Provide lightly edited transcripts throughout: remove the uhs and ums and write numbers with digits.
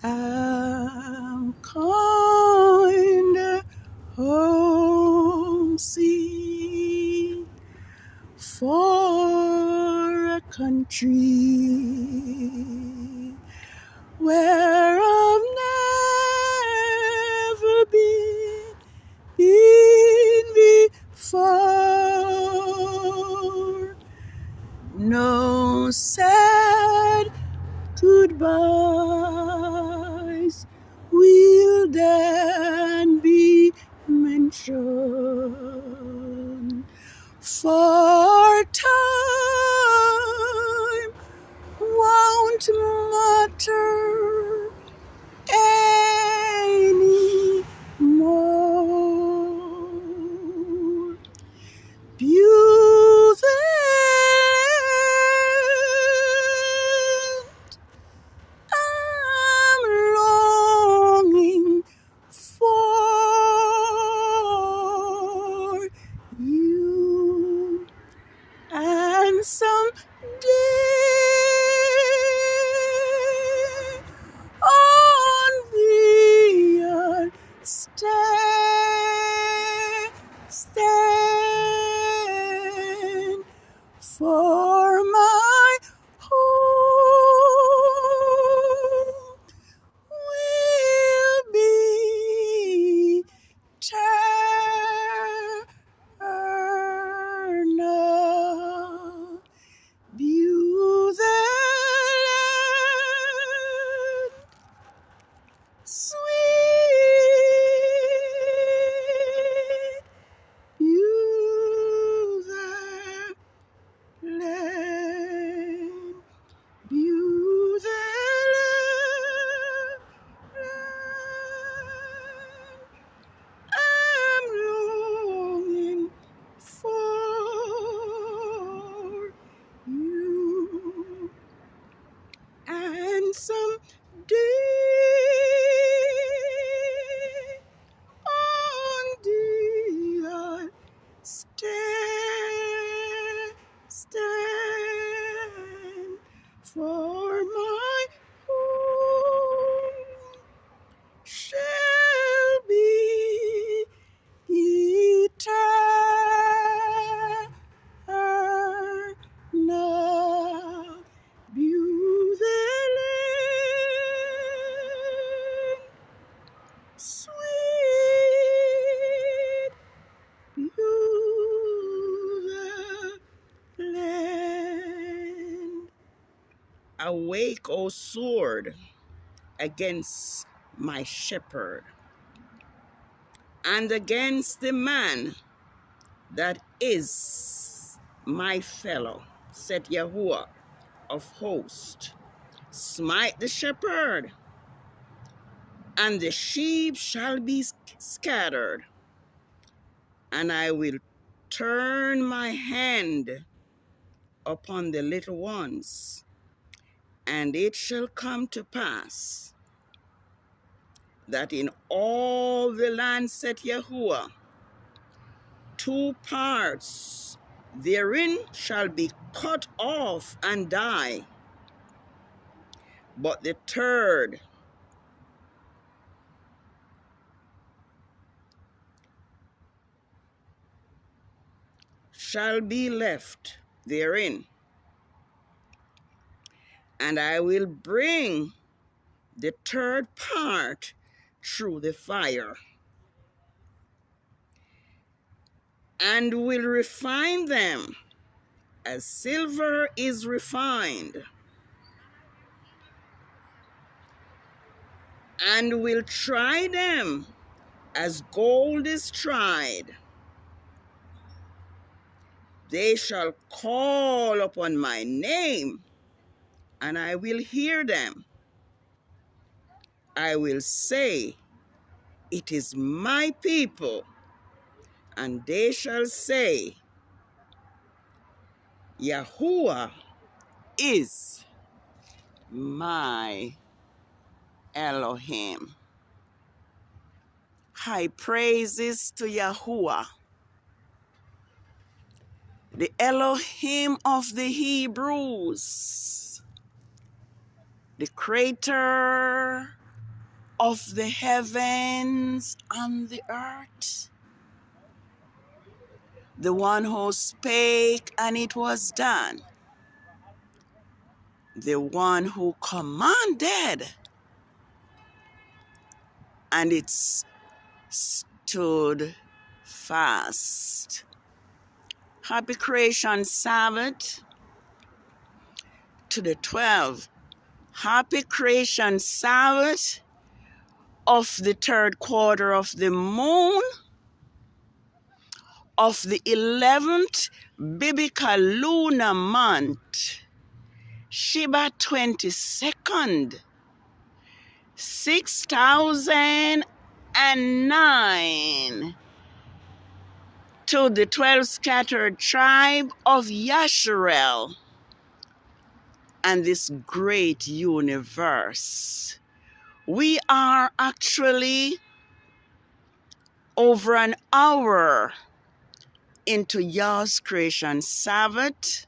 I'm kind homesick for a country where I've never been before. No sad goodbyes will then be mentioned, for time won't matter anymore. Beautiful land I'm longing for you, and someday on the earth stand, for my home will be eternal. View the land, sweet. View the land. View the land. I'm longing for you, and someday on the earth stand, for my home shall be eternal. View the land, sweet. View the land. Awake, O sword, against my shepherd, and against the man that is my fellow, said Yahuwah of hosts. Smite the shepherd, and the sheep shall be scattered, and I will turn my hand upon the little ones. And it shall come to pass that in all the land, said Yahuwah, 2 parts therein shall be cut off and die, but the third shall be left therein. And I will bring the third part through the fire, and will refine them as silver is refined, and will try them as gold is tried. They shall call upon my name, and I will hear them. I will say, it is my people, and they shall say, Yahuwah is my Elohim. High praises to Yahuwah, the Elohim of the Hebrews, the creator of the heavens and the earth, the one who spake and it was done, the one who commanded and it stood fast. Happy Creation Sabbath to the 12. Happy Creation Sabbath of the third quarter of the moon of the 11th biblical lunar month, SHEBAT 22nd, 6009, to the 12 scattered tribe of YISRAYL and this great universe. We are actually over an hour into YAH'S Creation Sabbath,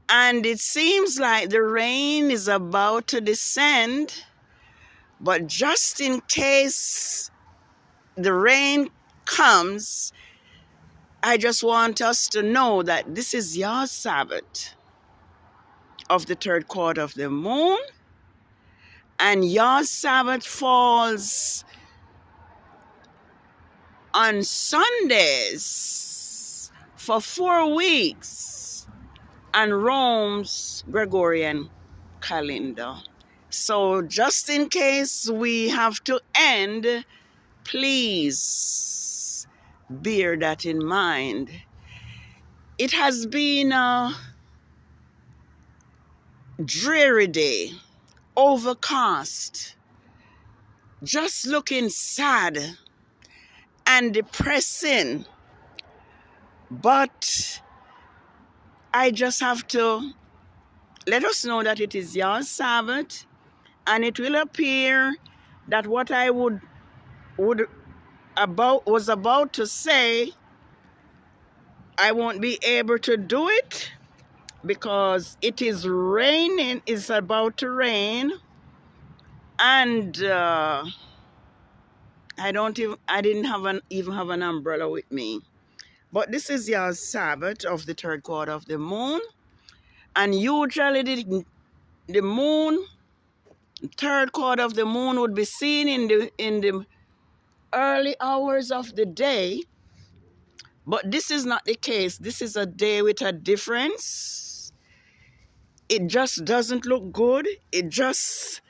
and it seems like the rain is about to descend, but just in case the rain comes, I just want us to know that this is YAH'S Sabbath of the third quarter of the moon, and YAH'S Sabbath falls on Sundays for 4 weeks and Rome's Gregorian calendar. So just in case we have to end, please bear that in mind. It has been a dreary day, overcast, just looking sad and depressing, but I just have to let us know that it is YAH'S Sabbath, and it will appear that what I was about to say, I won't be able to do it because it is raining. It's about to rain, and I didn't even have an umbrella with me. But this is YAH'S Sabbath of the third quarter of the moon, and usually the moon, third quarter of the moon, would be seen in the early hours of the day. But this is not the case. This is a day with a difference. It just doesn't look good. It just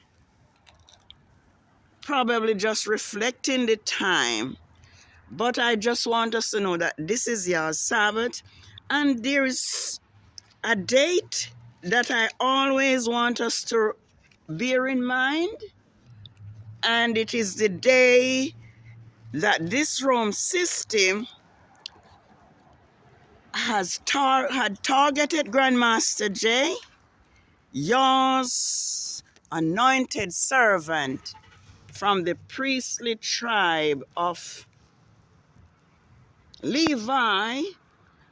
probably just reflecting the time. But I just want us to know that this is YAH'S Sabbath, and there is a date that I always want us to bear in mind, and it is the day that this Rome system had targeted Grandmaster J, YAH'S anointed servant from the priestly tribe of Levi,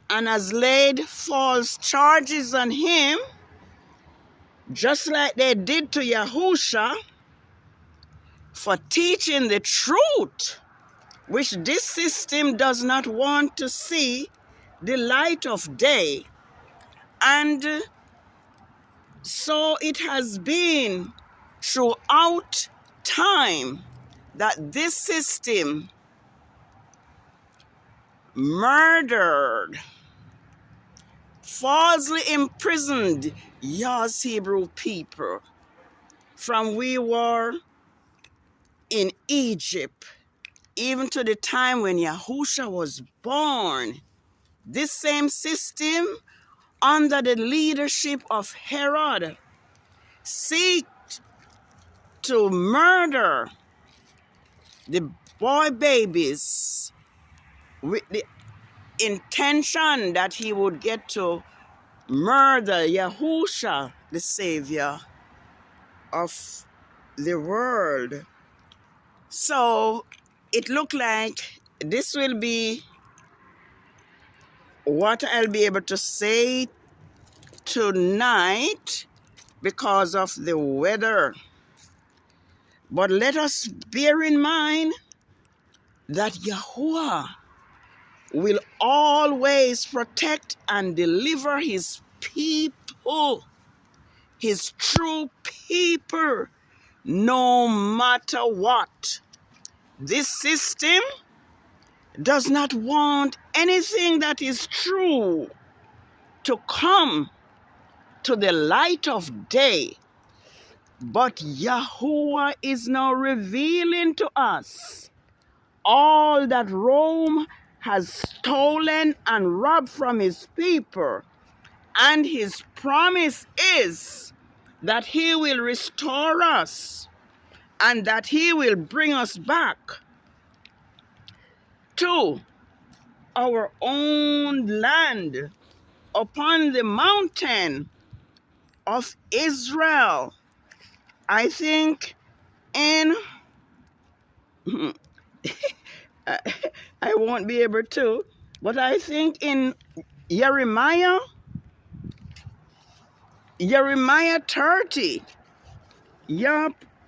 and has laid false charges on him, just like they did to Yahusha, for teaching the truth, which this system does not want to see the light of day. And so it has been throughout time that this system murdered, falsely imprisoned YAH'S Hebrew people from we were in Egypt, even to the time when Yahusha was born. This same system, under the leadership of Herod, seek to murder the boy babies with the intention that he would get to murder Yahusha, the Savior of the world. So it looked like this will be what I'll be able to say tonight because of the weather. But let us bear in mind that Yahuwah will always protect and deliver his people, his true people, no matter what. This system does not want anything that is true to come to the light of day. But Yahuwah is now revealing to us all that Rome has stolen and robbed from his people. And his promise is that he will restore us and that he will bring us back to our own land upon the mountain of Israel. I think in I won't be able to, but I think in Jeremiah 30,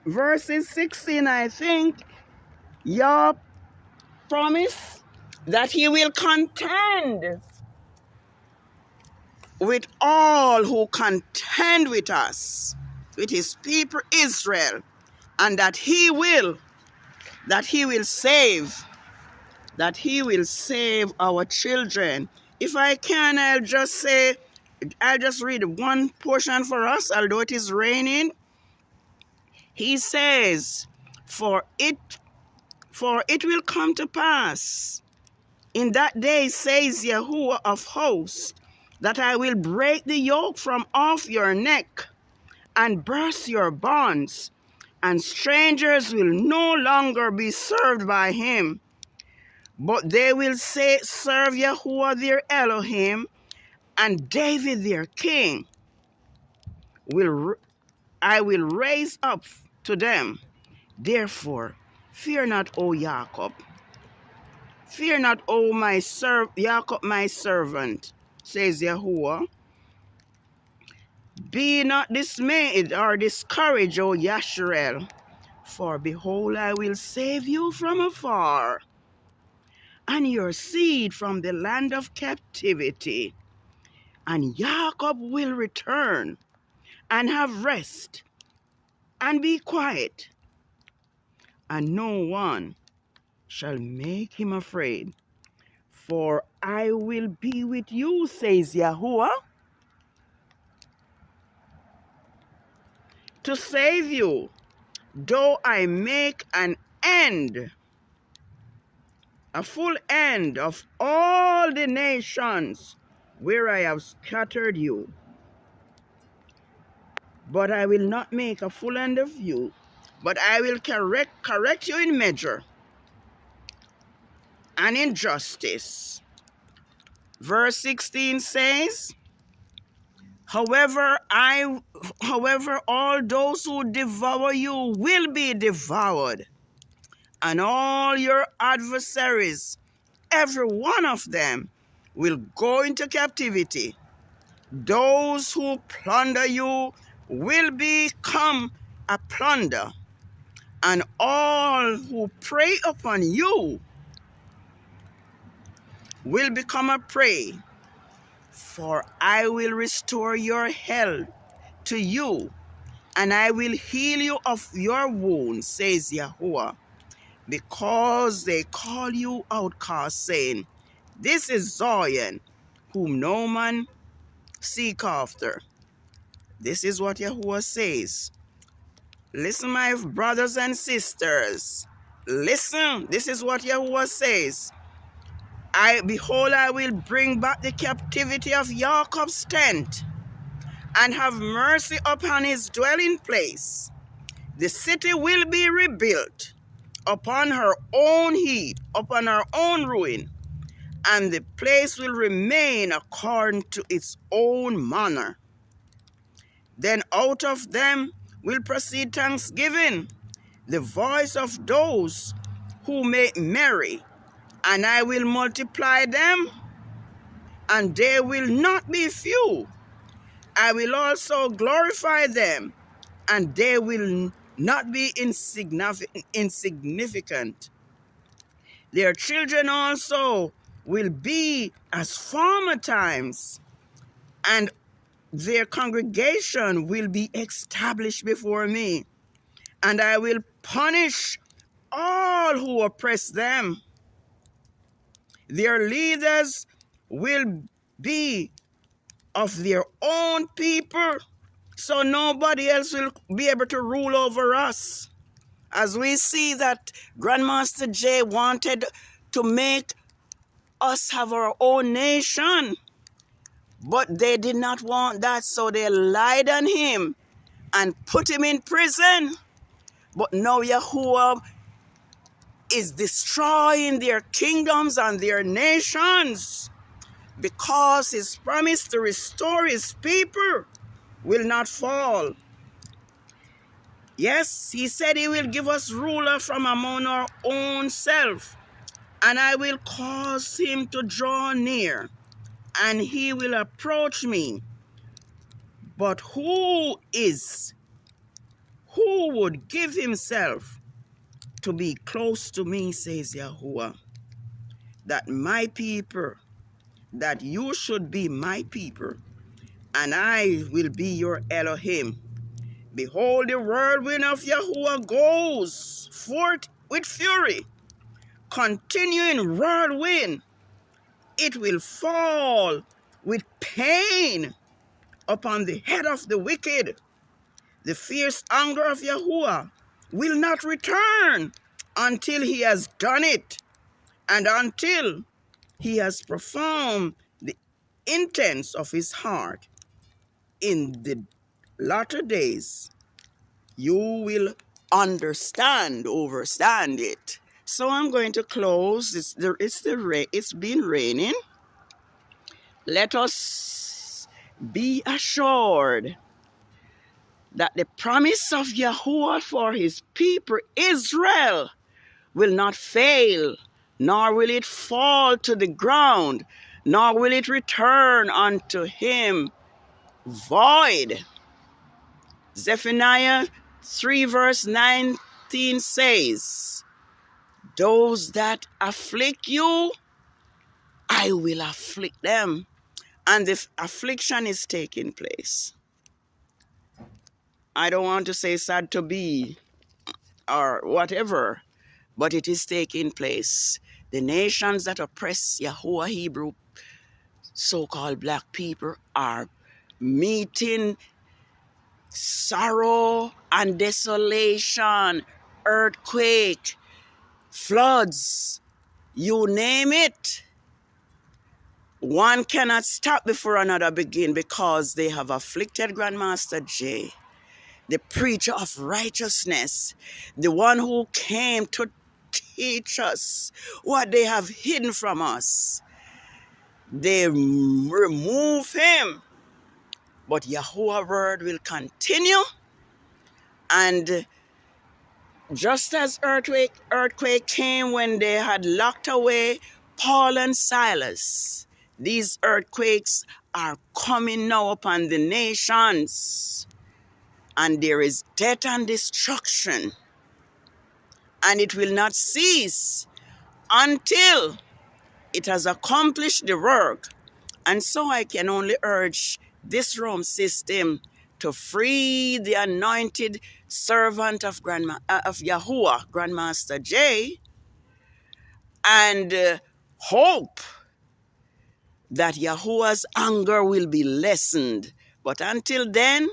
verses 16, I think, Yah promise that he will contend with all who contend with us, with his people Israel, and that he will save our children. If I can, I'll just read one portion for us, although it is raining. He says, for it will come to pass in that day, says Yahuwah of hosts, that I will break the yoke from off your neck and burst your bonds, and strangers will no longer be served by him, but they will serve Yahuwah their Elohim, and David their king I will raise up to them. Therefore, fear not, O Jacob. Fear not, O Jacob, my servant, says Yahuwah. Be not dismayed or discouraged, O YISRAYL, for behold, I will save you from afar, and your seed from the land of captivity. And Jacob will return and have rest and be quiet, and no one shall make him afraid. For I will be with you, says Yahuwah, to save you, though I make a full end of all the nations where I have scattered you. But I will not make a full end of you, but I will correct you in measure and in justice. Verse 16 says, However, all those who devour you will be devoured, and all your adversaries, every one of them, will go into captivity. Those who plunder you will become a plunder, and all who prey upon you will become a prey. For I will restore your health to you, and I will heal you of your wounds, says Yahuwah, because they call you outcast, saying, This is Zion, whom no man seek after. This is what Yahuwah says. Listen, my brothers and sisters. Listen, this is what Yahuwah says. Behold, I will bring back the captivity of Jacob's tent, and have mercy upon his dwelling place. The city will be rebuilt upon her own heap, upon her own ruin, and the place will remain according to its own manner. Then out of them will proceed thanksgiving, the voice of those who make merry, and I will multiply them, and they will not be few. I will also glorify them, and they will not be insignificant. Their children also will be as former times, and their congregation will be established before me, and I will punish all who oppress them. Their leaders will be of their own people, so nobody else will be able to rule over us. As we see that Grandmaster Jay wanted to make us have our own nation, but they did not want that, so they lied on him and put him in prison. But now Yahuwah is destroying their kingdoms and their nations, because his promise to restore his people will not fall. Yes, he said he will give us ruler from among our own self, and I will cause him to draw near, and he will approach me. But who would give himself to be close to me, says Yahuwah, that my people, that you should be my people, and I will be your Elohim. Behold, the whirlwind of Yahuwah goes forth with fury, continuing whirlwind. It will fall with pain upon the head of the wicked. The fierce anger of Yahuwah will not return until he has done it, and until he has performed the intents of his heart. In the latter days, you will understand it. So I'm going to close. It's been raining. Let us be assured that the promise of Yahuwah for his people Israel will not fail, nor will it fall to the ground, nor will it return unto him void. Zephaniah 3 verse 19 says, those that afflict you, I will afflict them. And the affliction is taking place. I don't want to say sad to be or whatever, but it is taking place. The nations that oppress Yahuwah Hebrew so-called black people are meeting sorrow and desolation, earthquake, floods, you name it. One cannot stop before another begin, because they have afflicted Grandmaster Jay, the preacher of righteousness, the one who came to teach us what they have hidden from us. They remove him, but Yahuwah's word will continue. And just as earthquake came when they had locked away Paul and Silas, these earthquakes are coming now upon the nations, and there is death and destruction, and it will not cease until it has accomplished the work. And so I can only urge this Rome system to free the anointed servant of Yahuwah, Grandmaster Jay, and hope that Yahuwah's anger will be lessened. But until then,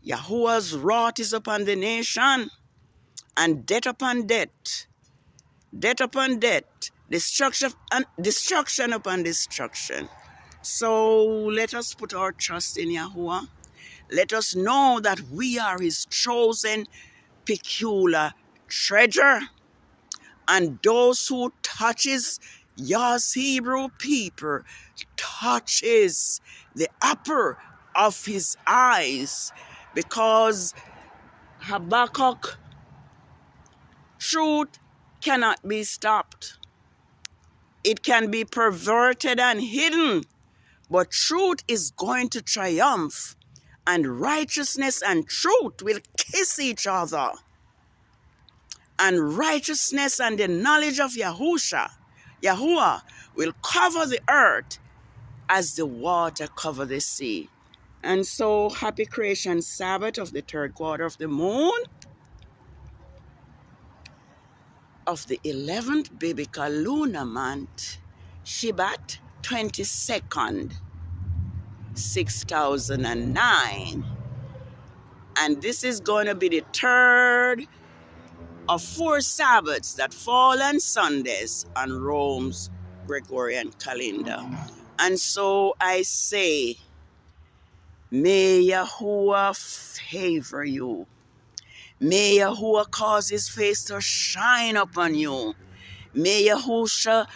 Yahuwah's wrath is upon the nation, and death upon death, death upon death, destruction upon destruction. So let us put our trust in Yahuwah. Let us know that we are his chosen, peculiar treasure. And those who touches YAH'S Hebrew people touches the upper of his eyes, because Habakkuk, truth cannot be stopped. It can be perverted and hidden, but truth is going to triumph, and righteousness and truth will kiss each other. And righteousness and the knowledge of Yahuwah will cover the earth as the water cover the sea. And so, happy creation Sabbath of the third quarter of the moon of the 11th biblical lunar month, SHEBAT 22nd, 6009. And this is going to be the third of 4 Sabbaths that fall on Sundays on Rome's Gregorian calendar. And so I say, may Yahuwah favor you. May Yahuwah cause his face to shine upon you. May Yahushua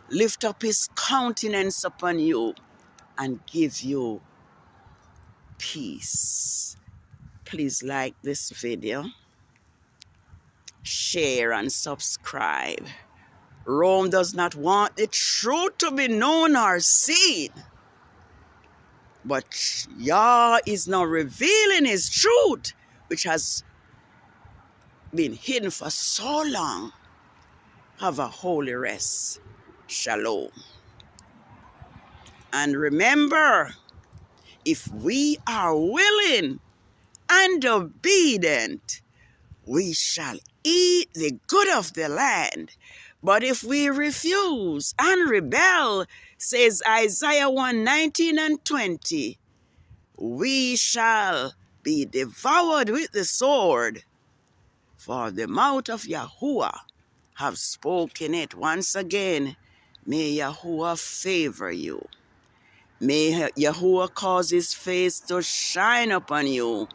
lift up his countenance upon you and give you peace. Please like this video, share and subscribe. Rome does not want the truth to be known or seen, but Yah is now revealing his truth, which has been hidden for so long. Have a holy rest. Shalom. And remember, if we are willing and obedient, we shall eat the good of the land. But if we refuse and rebel, says Isaiah 1:19 and 20, we shall be devoured with the sword. For the mouth of Yahuwah have spoken it. Once again, may Yahuwah favor you. May Yahuwah cause his face to shine upon you.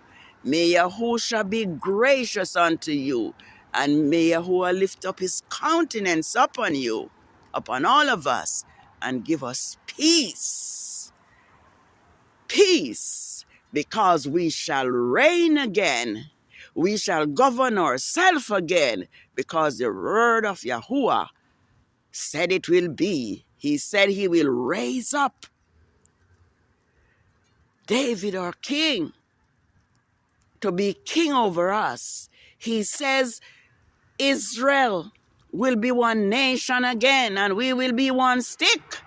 May Yahushua be gracious unto you. And may Yahuwah lift up his countenance upon you, upon all of us, and give us peace. Peace, because we shall reign again. We shall govern ourselves again, because the word of Yahuwah said it will be. He said he will raise up David, our king, to be king over us. He says Israel will be one nation again, and we will be one stick.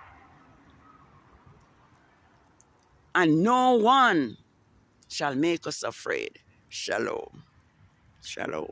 And no one shall make us afraid. Shalom. Shalom.